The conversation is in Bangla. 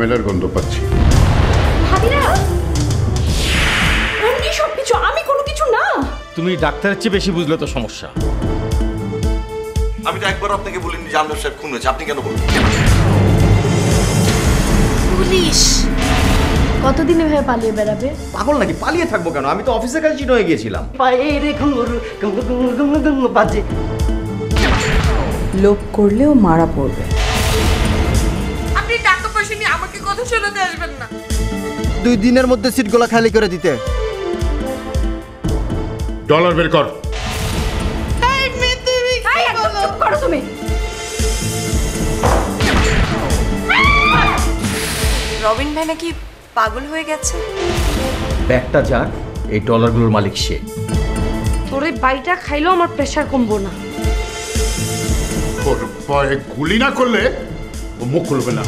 ঝামেলার গন্ধ পাচ্ছি। ভাবিরা এমনি সবকিছু, আমি কোনো কিছু না। তুমি ডাক্তারের চেয়ে বেশি বুঝলে তো সমস্যা। আমি তো একবার আপনাকে বলিনি যে আমজাদ সাহেব খুন হয়েছে, আপনি কেন বলবেন? পুলিশ কতদিন এভাবে পালিয়ে বেড়াবে? পাগল নাকি? পালিয়ে থাকবো কেন? আমি তো অফিসের কাছে চিনো হয়ে গিয়েছিলাম। বাজে লোভ করলেও মারা পড়বে। আপনি টাকা পয়সা নিয়ে আমাকে কথা শোনাতে আসবেন না। 2 দিনের মধ্যে সিটগুলো খালি করে দিতে। ডলার বের কর। চুপ করো তুমি। রবিন ভাই নাকি পাগল হয়ে গেছে। ব্যাগটা যাক, এই ডলারগুলোর মালিক সে। তোর এই বাড়িটা খাইলেও আমার প্রেশার কমবো না। ওর পায়ে গুলি না করলে ও মুখ খুলবে না।